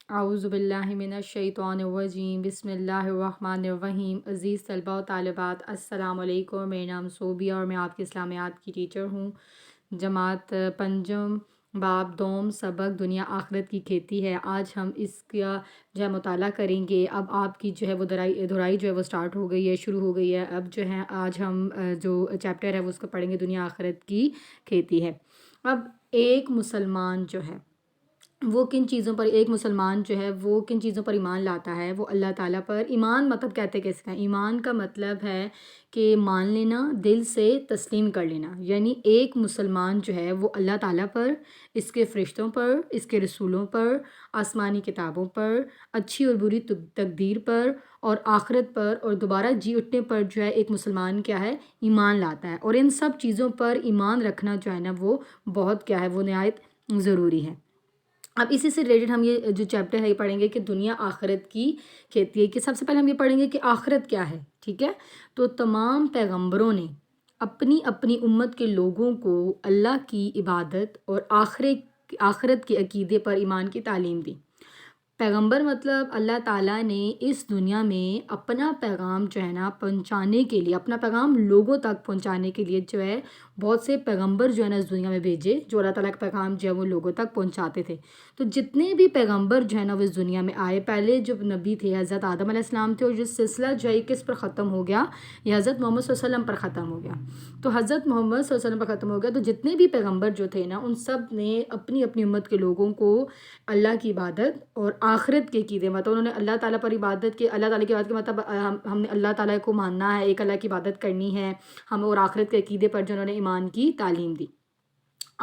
اعوذ باللہ من الشیطان الرجیم، بسم اللہ الرحمن الرحیم۔ عزیز طلباء و طالبات، السلام علیکم۔ میرا نام صوبیہ اور میں آپ کی اسلامیات کی ٹیچر ہوں۔ جماعت پنجم، باب دوم، سبق دنیا آخرت کی کھیتی ہے۔ آج ہم اس کا جو ہے مطالعہ کریں گے۔ اب آپ کی جو ہے وہ دہرائی جو ہے وہ سٹارٹ ہو گئی ہے، شروع ہو گئی ہے۔ اب جو ہے آج ہم جو چیپٹر ہے وہ اس کو پڑھیں گے، دنیا آخرت کی کھیتی ہے۔ اب ایک مسلمان جو ہے وہ کن چیزوں پر ایک مسلمان جو ہے وہ کن چیزوں پر ایمان لاتا ہے؟ وہ اللہ تعالیٰ پر ایمان، مطلب کہتے کس کا؟ ایمان کا مطلب ہے کہ مان لینا، دل سے تسلیم کر لینا۔ یعنی ایک مسلمان جو ہے وہ اللہ تعالیٰ پر، اس کے فرشتوں پر، اس کے رسولوں پر، آسمانی کتابوں پر، اچھی اور بری تقدیر پر، اور آخرت پر، اور دوبارہ جی اٹھنے پر جو ہے ایک مسلمان کیا ہے؟ ایمان لاتا ہے۔ اور ان سب چیزوں پر ایمان رکھنا جو ہے نا وہ بہت کیا ہے؟ وہ نہایت ضروری ہے۔ اب اسی سے ریلیٹڈ ہم یہ جو چیپٹر ہے یہ پڑھیں گے کہ دنیا آخرت کی کھیتی ہے۔ کہ سب سے پہلے ہم یہ پڑھیں گے کہ آخرت کیا ہے، ٹھیک ہے؟ تو تمام پیغمبروں نے اپنی اپنی امت کے لوگوں کو اللہ کی عبادت اور آخرت کے عقیدے پر ایمان کی تعلیم دی۔ پیغمبر مطلب اللہ تعالیٰ نے اس دنیا میں اپنا پیغام جو ہے نا پہنچانے کے لیے، اپنا پیغام لوگوں تک پہنچانے کے لیے جو ہے بہت سے پیغمبر جو ہے نا اس دنیا میں بھیجے، جو اللہ تعالیٰ کا پیغام جو ہے وہ لوگوں تک پہنچاتے تھے۔ تو جتنے بھی پیغمبر جو ہے نا وہ اس دنیا میں آئے، پہلے جو نبی تھے حضرت آدم علیہ السلام تھے، اور جو سلسلہ جو ہے کس پر ختم ہو گیا؟ یہ حضرت محمد صلی اللہ علیہ وسلم پر ختم ہو گیا۔ تو حضرت محمد صلی اللہ علیہ وسلم پر ختم ہو گیا، تو جتنے بھی پیغمبر جو تھے نا ان سب نے اپنی اپنی امت کے لوگوں کو اللہ کی عبادت اور آخرت کے عقیدے، مطلب انہوں نے اللہ تعالیٰ پر عبادت کی، اللہ تعالیٰ کی عبادت کے مطلب ہم نے اللہ تعالیٰ کو ماننا ہے، ایک اللہ کی عبادت کرنی ہے ہم، اور آخرت کے عقیدے پر جو انہوں نے ایمان کی تعلیم دی۔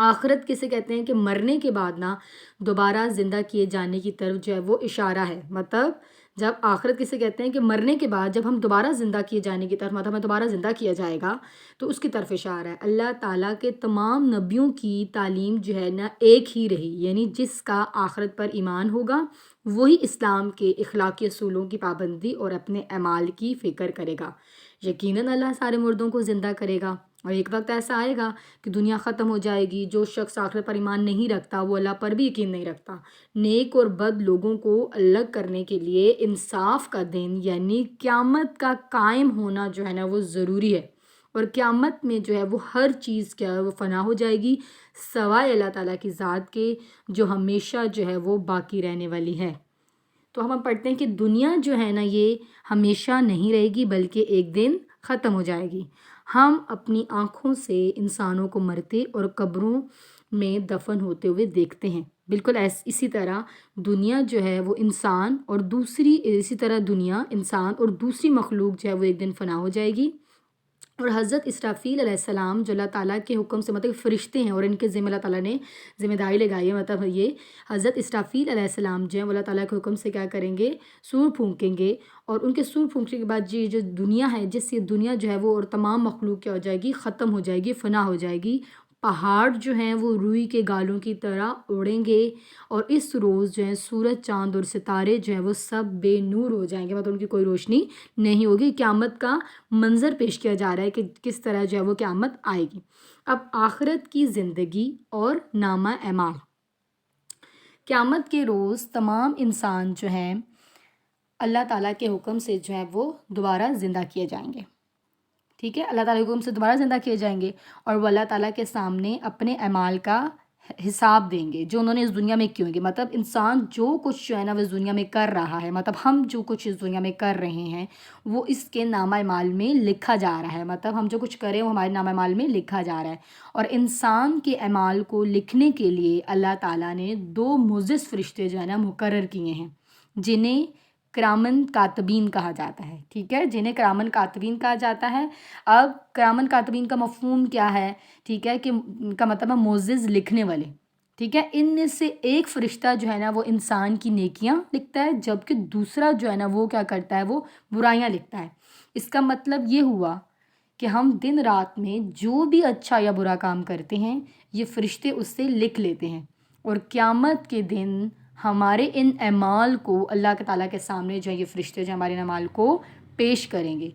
آخرت کسے کہتے ہیں؟ کہ مرنے کے بعد نا دوبارہ زندہ کیے جانے کی طرف جو ہے وہ اشارہ ہے۔ مطلب جب آخرت کسے کہتے ہیں؟ کہ مرنے کے بعد جب ہم دوبارہ زندہ کیے جانے کی طرف، مطلب ہمیں دوبارہ زندہ کیا جائے گا، تو اس کی طرف اشارہ ہے۔ اللہ تعالیٰ کے تمام نبیوں کی تعلیم جو ہے نا ایک ہی رہی، یعنی جس کا آخرت پر ایمان ہوگا وہی اسلام کے اخلاقی اصولوں کی پابندی اور اپنے اعمال کی فکر کرے گا۔ یقیناً اللہ سارے مردوں کو زندہ کرے گا، اور ایک وقت ایسا آئے گا کہ دنیا ختم ہو جائے گی۔ جو شخص آخرت پر ایمان نہیں رکھتا وہ اللہ پر بھی یقین نہیں رکھتا۔ نیک اور بد لوگوں کو الگ کرنے کے لیے انصاف کا دن یعنی قیامت کا قائم ہونا جو ہے نا وہ ضروری ہے، اور قیامت میں جو ہے وہ ہر چیز کیا ہے وہ فنا ہو جائے گی سوائے اللہ تعالیٰ کی ذات کے، جو ہمیشہ جو ہے وہ باقی رہنے والی ہے۔ تو ہم پڑھتے ہیں کہ دنیا جو ہے نا یہ ہمیشہ نہیں رہے گی بلکہ ایک دن ختم ہو جائے گی۔ ہم اپنی آنکھوں سے انسانوں کو مرتے اور قبروں میں دفن ہوتے ہوئے دیکھتے ہیں۔ بالکل اسی طرح دنیا جو ہے وہ انسان اور دوسری مخلوق جو ہے وہ ایک دن فنا ہو جائے گی۔ اور حضرت اسرافیل علیہ السلام جو اللہ تعالیٰ کے حکم سے، مطلب فرشتے ہیں اور ان کے ذمہ اللہ تعالیٰ نے ذمہ داری لگائی ہے، مطلب یہ حضرت اسرافیل علیہ السلام جو ہیں وہ اللہ تعالیٰ کے حکم سے کیا کریں گے؟ سور پھونکیں گے، اور ان کے سور پھونکنے کے بعد یہ جو دنیا ہے، جس سے دنیا جو ہے وہ اور تمام مخلوق کیا ہو جائے گی؟ ختم ہو جائے گی، فنا ہو جائے گی۔ پہاڑ جو ہیں وہ روئی کے گالوں کی طرح اڑیں گے، اور اس روز جو ہے سورج، چاند اور ستارے جو ہیں وہ سب بے نور ہو جائیں گے، مطلب ان کی کوئی روشنی نہیں ہوگی۔ قیامت کا منظر پیش کیا جا رہا ہے کہ کس طرح جو ہے وہ قیامت آئے گی۔ اب آخرت کی زندگی اور نامہ اعمال۔ قیامت کے روز تمام انسان جو ہیں اللہ تعالیٰ کے حکم سے جو ہے وہ دوبارہ زندہ کیے جائیں گے، ٹھیک ہے؟ اللہ تعالیٰ کے حکم سے دوبارہ زندہ کیے جائیں گے، اور وہ اللہ تعالیٰ کے سامنے اپنے اعمال کا حساب دیں گے جو انہوں نے اس دنیا میں کیوں گے۔ مطلب انسان جو کچھ جو ہے نا وہ اس دنیا میں کر رہا ہے، مطلب ہم جو کچھ اس دنیا میں کر رہے ہیں وہ اس کے نامہ اعمال میں لکھا جا رہا ہے، مطلب ہم جو کچھ کریں وہ ہمارے نامہ اعمال میں لکھا جا رہا ہے۔ اور انسان کے اعمال کو لکھنے کے لیے اللہ تعالیٰ نے 2 معزز فرشتے جو ہے نا مقرر کیے ہیں، جنہیں کرامن کاتبین کہا جاتا ہے، ٹھیک ہے؟ جنہیں کرامن کاتبین کہا جاتا ہے۔ اب کرامن کاتبین کا مفہوم کیا ہے؟ ٹھیک ہے، کہ کا مطلب ہے معزز لکھنے والے، ٹھیک ہے؟ ان میں سے ایک فرشتہ جو ہے نا وہ انسان کی نیکیاں لکھتا ہے، جبکہ دوسرا جو ہے نا وہ کیا کرتا ہے؟ وہ برائیاں لکھتا ہے۔ اس کا مطلب یہ ہوا کہ ہم دن رات میں جو بھی اچھا یا برا کام کرتے ہیں یہ فرشتے اس سے لکھ لیتے ہیں، اور قیامت کے دن ہمارے ان اعمال کو اللہ کے تعالیٰ کے سامنے جو ہے یہ فرشتے جو ہمارے اعمال کو پیش کریں گے۔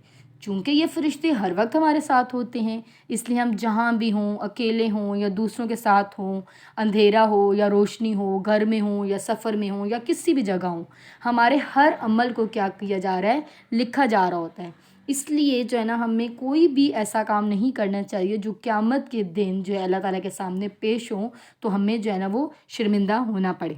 چونکہ یہ فرشتے ہر وقت ہمارے ساتھ ہوتے ہیں، اس لیے ہم جہاں بھی ہوں، اکیلے ہوں یا دوسروں کے ساتھ ہوں، اندھیرا ہو یا روشنی ہو، گھر میں ہوں یا سفر میں ہوں یا کسی بھی جگہ ہوں، ہمارے ہر عمل کو کیا کیا جا رہا ہے، لکھا جا رہا ہوتا ہے۔ اس لیے جو ہے نا ہمیں کوئی بھی ایسا کام نہیں کرنا چاہیے جو قیامت کے دن جو ہے اللہ تعالیٰ کے سامنے پیش ہوں تو ہمیں جو ہے نا وہ شرمندہ ہونا پڑے۔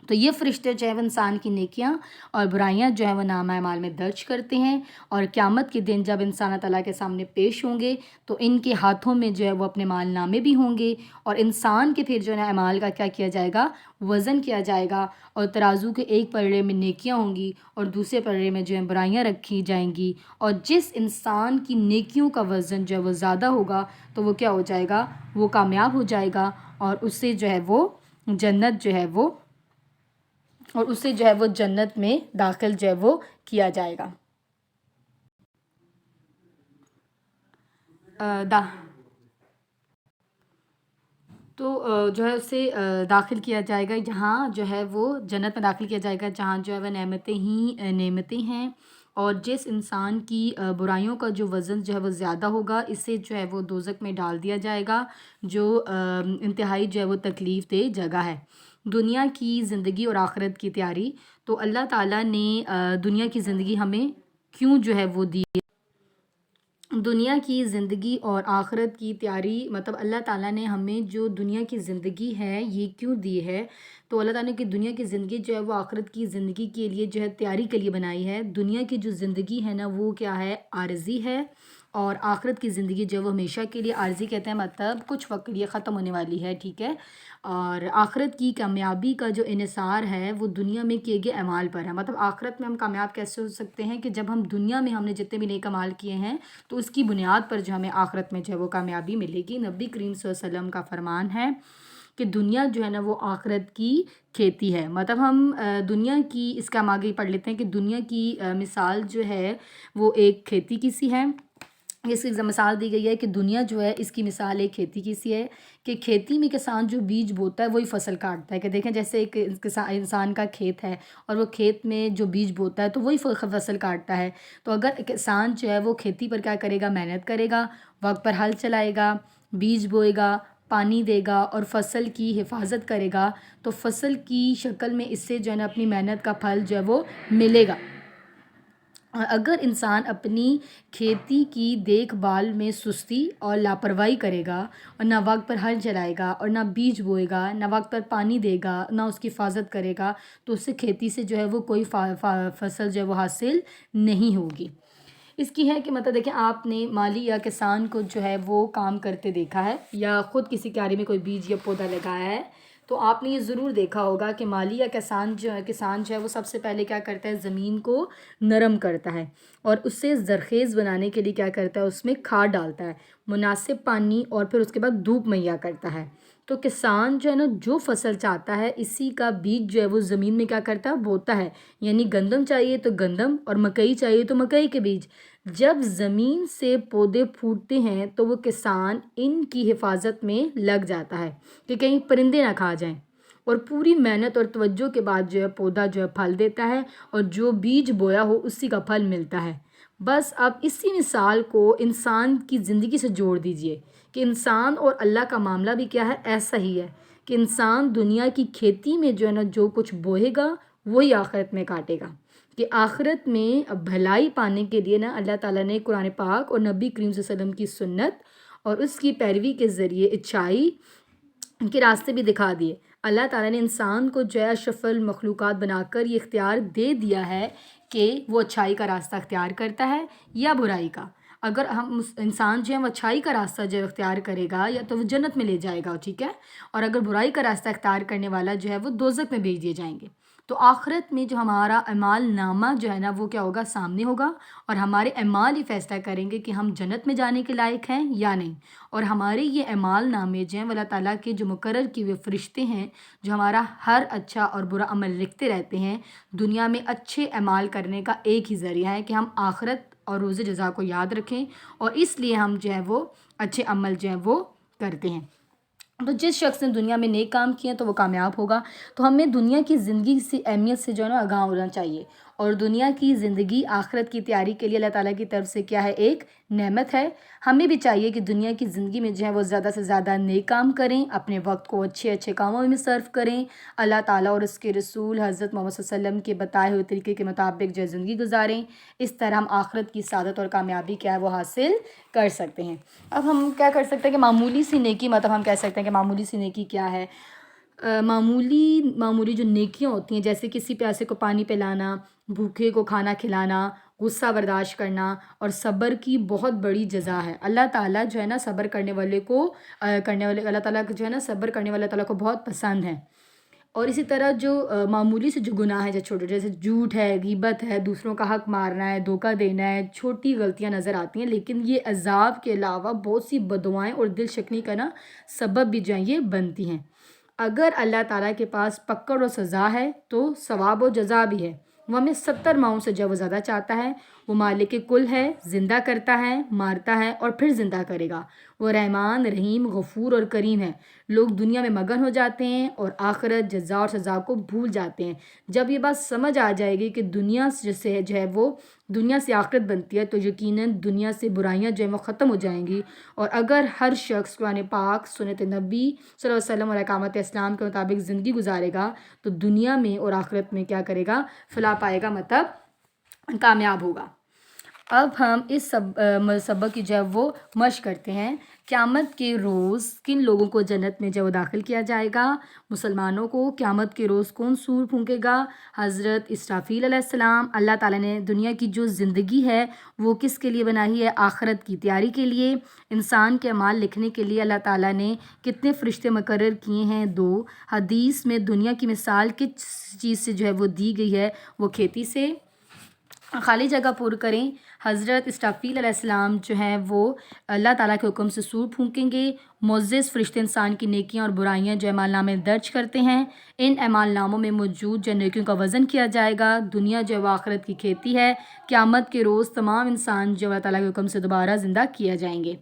تو یہ فرشتے جو ہے وہ انسان کی نیکیاں اور برائیاں جو ہے وہ نامہ اعمال میں درج کرتے ہیں، اور قیامت کے دن جب انسان اللہ تعالیٰ کے سامنے پیش ہوں گے تو ان کے ہاتھوں میں جو ہے وہ اپنے مال نامے بھی ہوں گے، اور انسان کے پھر جو ہے نا اعمال کا کیا کیا جائے گا، وزن کیا جائے گا، اور ترازو کے ایک پلڑے میں نیکیاں ہوں گی اور دوسرے پلڑے میں جو ہے برائیاں رکھی جائیں گی، اور جس انسان کی نیکیوں کا وزن جو ہے وہ زیادہ ہوگا تو وہ کیا ہو جائے گا، وہ کامیاب ہو جائے گا، اور اس سے جو ہے وہ جنت جو ہے وہ اور اسے جو ہے وہ جنت میں داخل جو ہے وہ کیا جائے گا۔ تو جو ہے اسے داخل کیا جائے گا، جہاں جو ہے وہ جنت میں داخل کیا جائے گا جہاں جو ہے وہ نعمتیں ہی نعمتیں ہیں، اور جس انسان کی برائیوں کا جو وزن جو ہے وہ زیادہ ہوگا اسے جو ہے وہ دوزخ میں ڈال دیا جائے گا، جو انتہائی جو ہے وہ تکلیف دہ جگہ ہے۔ دنیا کی زندگی اور آخرت کی تیاری، تو اللہ تعالیٰ نے دنیا کی زندگی ہمیں کیوں جو ہے وہ دی، دنیا کی زندگی اور آخرت کی تیاری، مطلب اللہ تعالیٰ نے ہمیں جو دنیا کی زندگی ہے یہ کیوں دی ہے، تو اللہ تعالیٰ نے کہ دنیا کی زندگی جو ہے وہ آخرت کی زندگی کے لیے جو ہے تیاری کے لیے بنائی ہے۔ دنیا کی جو زندگی ہے نا وہ کیا ہے، عارضی ہے، اور آخرت کی زندگی جو ہے وہ ہمیشہ کے لیے، عارضی کہتے ہیں مطلب کچھ وقت کے لیے ختم ہونے والی ہے، ٹھیک ہے، اور آخرت کی کامیابی کا جو انحصار ہے وہ دنیا میں کیے گئے اعمال پر ہے۔ مطلب آخرت میں ہم کامیاب کیسے ہو سکتے ہیں کہ جب ہم دنیا میں ہم نے جتنے بھی نیک اعمال کیے ہیں تو اس کی بنیاد پر جو ہمیں آخرت میں جو ہے وہ کامیابی ملے گی۔ نبی کریم صلی اللہ علیہ وسلم کا فرمان ہے کہ دنیا جو ہے نا وہ آخرت کی کھیتی ہے۔ مطلب ہم دنیا کی، اس کا ہم آگے پڑھ لیتے ہیں کہ دنیا کی مثال جو ہے وہ ایک کھیتی کی سی ہے۔ اس کی مثال دی گئی ہے کہ دنیا جو ہے اس کی مثال ایک کھیتی کی سی ہے، کہ کھیتی میں کسان جو بیج بوتا ہے وہی فصل کاٹتا ہے، کہ دیکھیں جیسے ایک انسان کا کھیت ہے اور وہ کھیت میں جو بیج بوتا ہے تو وہی فصل کاٹتا ہے۔ تو اگر کسان جو ہے وہ کھیتی پر کیا کرے گا، محنت کرے گا، وقت پر ہل چلائے گا، بیج بوئے گا، پانی دے گا اور فصل کی حفاظت کرے گا، تو فصل کی شکل میں اس سے جو ہے نا اپنی محنت کا پھل جو ہے وہ ملے گا۔ اگر انسان اپنی کھیتی کی دیکھ بھال میں سستی اور لاپرواہی کرے گا اور نہ وقت پر ہل چلائے گا اور نہ بیج بوئے گا، نہ وقت پر پانی دے گا، نہ اس کی حفاظت کرے گا، تو اس سے کھیتی سے جو ہے وہ کوئی فصل جو ہے وہ حاصل نہیں ہوگی۔ اس کی ہے کہ مطلب دیکھیں آپ نے مالی یا کسان کو جو ہے وہ کام کرتے دیکھا ہے، یا خود کسی کیاری میں کوئی بیج یا پودا لگایا ہے، تو آپ نے یہ ضرور دیکھا ہوگا کہ مالی یا کسان جو ہے وہ سب سے پہلے کیا کرتا ہے، زمین کو نرم کرتا ہے اور اس سے زرخیز بنانے کے لیے کیا کرتا ہے، اس میں کھاد ڈالتا ہے، مناسب پانی، اور پھر اس کے بعد دھوپ مہیا کرتا ہے۔ تو کسان جو ہے نا جو فصل چاہتا ہے اسی کا بیج جو ہے وہ زمین میں کیا کرتا ہے، بوتا ہے، یعنی گندم چاہیے تو گندم، اور مکئی چاہیے تو مکئی کے بیج۔ جب زمین سے پودے پھوٹتے ہیں تو وہ کسان ان کی حفاظت میں لگ جاتا ہے کہ کہیں پرندے نہ کھا جائیں، اور پوری محنت اور توجہ کے بعد جو ہے پودا جو ہے پھل دیتا ہے، اور جو بیج بویا ہو اسی کا پھل ملتا ہے۔ بس اب اسی مثال کو انسان کی زندگی سے جوڑ دیجئے کہ انسان اور اللہ کا معاملہ بھی کیا ہے، ایسا ہی ہے کہ انسان دنیا کی کھیتی میں جو ہے نا جو کچھ بوئے گا وہی آخرت میں کاٹے گا، کہ آخرت میں بھلائی پانے کے لیے نا اللہ تعالیٰ نے قرآن پاک اور نبی کریم صلی اللہ علیہ وسلم کی سنت اور اس کی پیروی کے ذریعے اچھائی کے راستے بھی دکھا دیے۔ اللہ تعالیٰ نے انسان کو جو ہے اشرف المخلوقات بنا کر یہ اختیار دے دیا ہے کہ وہ اچھائی کا راستہ اختیار کرتا ہے یا برائی کا۔ اگر ہم انسان جو ہے وہ اچھائی کا راستہ جو ہے اختیار کرے گا یا تو وہ جنت میں لے جائے گا، ٹھیک ہے، اور اگر برائی کا راستہ اختیار کرنے والا جو ہے وہ دوزخ میں بھیج دیے جائیں گے۔ تو آخرت میں جو ہمارا اعمال نامہ جو ہے نا وہ کیا ہوگا، سامنے ہوگا، اور ہمارے اعمال ہی فیصلہ کریں گے کہ ہم جنت میں جانے کے لائق ہیں یا نہیں۔ اور ہمارے یہ اعمال نامے جو ہیں اللہ تعالیٰ کے جو مقرر کیے ہوئے فرشتے ہیں جو ہمارا ہر اچھا اور برا عمل لکھتے رہتے ہیں، دنیا میں اچھے اعمال کرنے کا ایک ہی ذریعہ ہے کہ ہم آخرت اور روز جزا کو یاد رکھیں، اور اس لیے ہم جو ہے وہ اچھے عمل جو ہیں وہ کرتے ہیں۔ تو جس شخص نے دنیا میں نیک کام کیے تو وہ کامیاب ہوگا۔ تو ہمیں دنیا کی زندگی سے اہمیت سے جو ہے نا آگاہ ہونا چاہیے، اور دنیا کی زندگی آخرت کی تیاری کے لیے اللہ تعالیٰ کی طرف سے کیا ہے، ایک نعمت ہے۔ ہمیں بھی چاہیے کہ دنیا کی زندگی میں جو ہے وہ زیادہ سے زیادہ نیک کام کریں، اپنے وقت کو اچھے اچھے کاموں میں صرف کریں، اللہ تعالیٰ اور اس کے رسول حضرت محمد صلی اللہ علیہ وسلم کے بتائے ہوئے طریقے کے مطابق جو ہے زندگی گزاریں۔ اس طرح ہم آخرت کی سعادت اور کامیابی کیا ہے وہ حاصل کر سکتے ہیں۔ اب ہم کیا کر سکتے ہیں کہ معمولی سی نیکی، مطلب ہم کہہ سکتے ہیں کہ معمولی سی نیکی کیا ہے؟ معمولی جو نیکیاں ہوتی ہیں، جیسے کسی پیاسے کو پانی پلانا، بھوکے کو کھانا کھلانا، غصہ برداشت کرنا اور صبر کی بہت بڑی جزا ہے۔ اللہ تعالیٰ جو ہے نا صبر کرنے والے کو اللہ تعالیٰ جو ہے نا صبر کرنے والے تعالیٰ کو بہت پسند ہے۔ اور اسی طرح جو معمولی سے جو گناہ ہے، جو چھوٹے، جیسے جھوٹ ہے، غیبت ہے، دوسروں کا حق مارنا ہے، دھوکہ دینا ہے، چھوٹی غلطیاں نظر آتی ہیں، لیکن یہ عذاب کے علاوہ بہت سی بددعائیں اور دل شکنی کا نا سبب بھی جو ہیں یہ بنتی ہیں۔ اگر اللہ تعالیٰ کے پاس پکڑ و سزا ہے تو ثواب و جزا بھی ہے۔ وہ ہمیں 70 ماؤں سے جو وہ زیادہ چاہتا ہے۔ وہ مالک کل ہے، زندہ کرتا ہے، مارتا ہے اور پھر زندہ کرے گا۔ وہ رحمان، رحیم، غفور اور کریم ہے۔ لوگ دنیا میں مگن ہو جاتے ہیں اور آخرت، جزا اور سزا کو بھول جاتے ہیں۔ جب یہ بات سمجھ آ جائے گی کہ دنیا سے جو ہے وہ دنیا سے آخرت بنتی ہے، تو یقیناً دنیا سے برائیاں جو ہیں وہ ختم ہو جائیں گی۔ اور اگر ہر شخص قرآن پاک، سنت نبی صلی اللہ علیہ وسلم اور احکامات اسلام کے مطابق زندگی گزارے گا تو دنیا میں اور آخرت میں کیا کرے گا؟ فلاح پائے گا، مطلب کامیاب ہوگا۔ اب ہم اس سبق کی جو ہے وہ مشق کرتے ہیں۔ قیامت کے روز کن لوگوں کو جنت میں جو داخل کیا جائے گا؟ مسلمانوں کو۔ قیامت کے روز کون سور پھونکے گا؟ حضرت اسرافیل علیہ السلام۔ اللہ تعالیٰ نے دنیا کی جو زندگی ہے وہ کس کے لیے بنائی ہے؟ آخرت کی تیاری کے لیے۔ انسان کے اعمال لکھنے کے لیے اللہ تعالیٰ نے کتنے فرشتے مقرر کیے ہیں؟ 2۔ حدیث میں دنیا کی مثال کس چیز سے جو ہے وہ دی گئی ہے؟ وہ کھیتی سے۔ خالی جگہ پر کریں۔ حضرت اسرافیل علیہ السلام جو ہیں وہ اللہ تعالیٰ کے حکم سے سور پھونکیں گے۔ معزز فرشتے انسان کی نیکیاں اور برائیاں جو اعمال نامے درج کرتے ہیں۔ ان اعمال ناموں میں موجود جو نیکیوں کا وزن کیا جائے گا۔ دنیا جو ہے وہ آخرت کی کھیتی ہے۔ قیامت کے روز تمام انسان جو اللہ تعالیٰ کے حکم سے دوبارہ زندہ کیا جائیں گے۔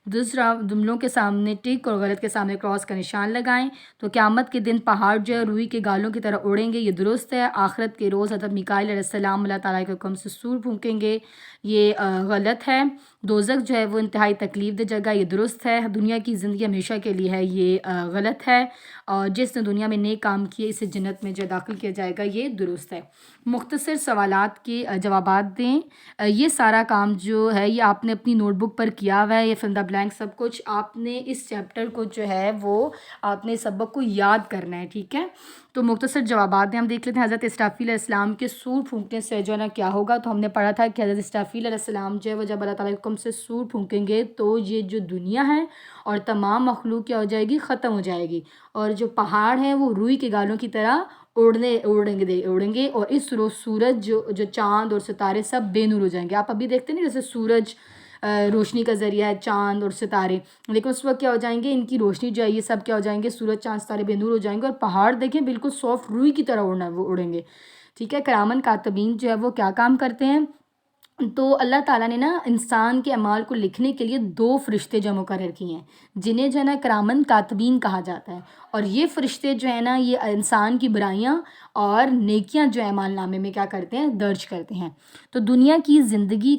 دوسرا، جملوں کے سامنے ٹک اور غلط کے سامنے کراس کا نشان لگائیں۔ تو قیامت کے دن پہاڑ جو ہے روئی کے گالوں کی طرح اڑیں گے، یہ درست ہے۔ آخرت کے روز حضرت میکائیل علیہ السلام اللہ تعالیٰ کے حکم سے سور پھونکیں گے، یہ غلط ہے۔ دوزخ جو ہے وہ انتہائی تکلیف دہ جگہ، یہ درست ہے۔ دنیا کی زندگی ہمیشہ کے لیے ہے، یہ غلط ہے۔ اور جس نے دنیا میں نیک کام کیے اسے جنت میں جو داخل کیا جائے گا، یہ درست ہے۔ مختصر سوالات کے جوابات دیں۔ یہ سارا کام جو ہے یہ آپ نے اپنی نوٹ بک پر کیا ہوا ہے، یہ فل دا بلینک سب کچھ آپ نے اس چیپٹر کو جو ہے وہ آپ نے سبق کو یاد کرنا ہے، ٹھیک ہے؟ تو مختصر جوابات ہیں، ہم دیکھ لیتے ہیں۔ حضرت اسرافیل علیہ السلام کے سور پھونکنے سے جو ہے نا کیا ہوگا؟ تو ہم نے پڑھا تھا کہ حضرت اسرافیل علیہ السلام جو ہے وہ جب اللہ تعالیٰ کے حکم سے سور پھونکیں گے تو یہ جو دنیا ہے اور تمام مخلوق کیا ہو جائے گی؟ ختم ہو جائے گی۔ اور جو پہاڑ ہیں وہ روئی کے گالوں کی طرح اڑیں گے اور اس روز سورج جو چاند اور ستارے سب بے نور ہو جائیں گے۔ آپ ابھی دیکھتے ہیں نا جیسے سورج روشنی کا ذریعہ ہے، چاند اور ستارے، لیکن اس وقت کیا ہو جائیں گے؟ ان کی روشنی جو ہے یہ سب کیا ہو جائیں گے؟ سورج، چاند، ستارے بے نور ہو جائیں گے اور پہاڑ دیکھیں بالکل سافٹ روئی کی طرح اڑیں گے، ٹھیک ہے؟ کرامن کاتبین جو ہے وہ کیا کام کرتے ہیں؟ تو اللہ تعالیٰ نے نا انسان کے اعمال کو لکھنے کے لیے 2 فرشتے جو مقرر کیے ہیں، جنہیں جو ہے نا کرامن کاتبین کہا جاتا ہے۔ اور یہ فرشتے جو ہے نا یہ انسان کی برائیاں اور نیکیاں جو اعمال نامے میں کیا کرتے ہیں؟ درج کرتے ہیں۔ تو دنیاوی زندگی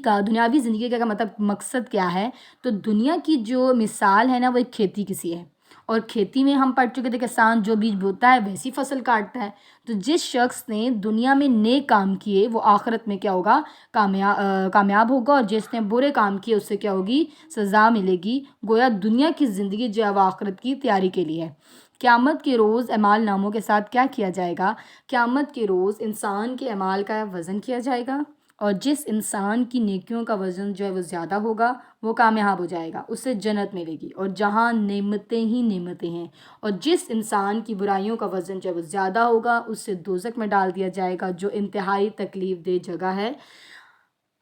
کا مطلب مقصد کیا ہے؟ تو دنیا کی جو مثال ہے نا وہ ایک کھیتی کسی ہے، اور کھیتی میں ہم پڑھ چکے تھے کہ کسان جو بیج بوتا ہے ویسی فصل کاٹتا ہے۔ تو جس شخص نے دنیا میں نیک کام کیے وہ آخرت میں کیا ہوگا؟ کامیاب ہوگا، اور جس نے برے کام کیے اس سے کیا ہوگی؟ سزا ملے گی۔ گویا دنیا کی زندگی جو ہے وہ آخرت کی تیاری کے لیے ہے۔ قیامت کے روز اعمال ناموں کے ساتھ کیا کیا جائے گا؟ قیامت کے روز انسان کے اعمال کا وزن کیا جائے گا، اور جس انسان کی نیکیوں کا وزن جو ہے وہ زیادہ ہوگا وہ کامیاب ہو جائے گا، اسے جنت ملے گی، اور جہاں نعمتیں ہی نعمتیں ہیں۔ اور جس انسان کی برائیوں کا وزن جو ہے وہ زیادہ ہوگا اسے دوزخ میں ڈال دیا جائے گا، جو انتہائی تکلیف دہ جگہ ہے۔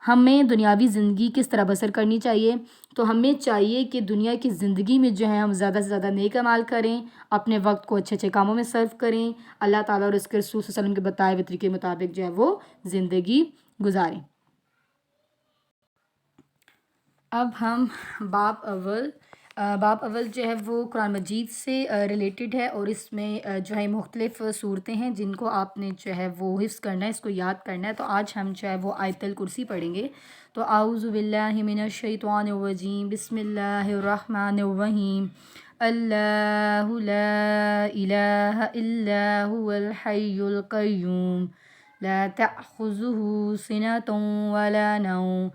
ہمیں دنیاوی زندگی کس طرح بسر کرنی چاہیے؟ تو ہمیں چاہیے کہ دنیا کی زندگی میں جو ہے ہم زیادہ سے زیادہ نیک اعمال کریں، اپنے وقت کو اچھے اچھے کاموں میں صرف کریں، اللہ تعالیٰ اور اس کے رسول صلی اللہ علیہ وسلم کے بتائے ہوئے طریقے کے مطابق جو ہے وہ زندگی گزاریں۔ اب ہم باب اول باب اول جو ہے وہ قرآن مجید سے ریلیٹڈ ہے، اور اس میں جو ہے مختلف صورتیں ہیں جن کو آپ نے جو ہے وہ حفظ کرنا ہے، اس کو یاد کرنا ہے۔ تو آج ہم جو ہے وہ آیت الکرسی پڑھیں گے۔ تو اعوذ باللہ من الشیطان الرجیم، بسم اللہ الرحمن الرحیم۔ اللہ لا الہ الا هو الحی القیوم لا تأخذه سنة ولا نوم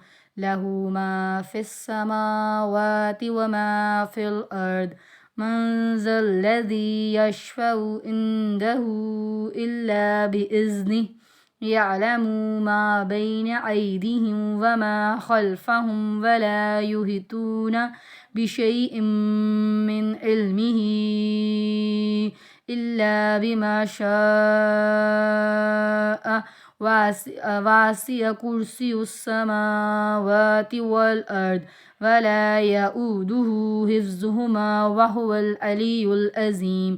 له ما في السماوات وما في الأرض من ذا الذي يشفع عنده إلا بإذنه يعلم ما بين أيديهم وما خلفهم ولا يحيطون بشيء من علمه إلا بما شاء واسع كرسي السماوات والأرض ولا يؤوده حفظهما وهو العلی العظیم۔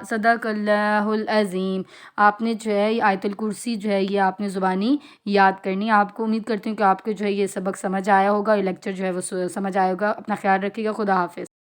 صدق اللہ العظیم۔ آپ نے جو ہے یہ آیت الکرسی جو ہے یہ آپ نے زبانی یاد کرنی ہے۔ آپ کو امید کرتی ہوں کہ آپ کو جو ہے یہ سبق سمجھ آیا ہوگا، یہ لیکچر جو ہے وہ سمجھ آیا ہوگا۔ اپنا خیال رکھیے گا۔ خدا حافظ۔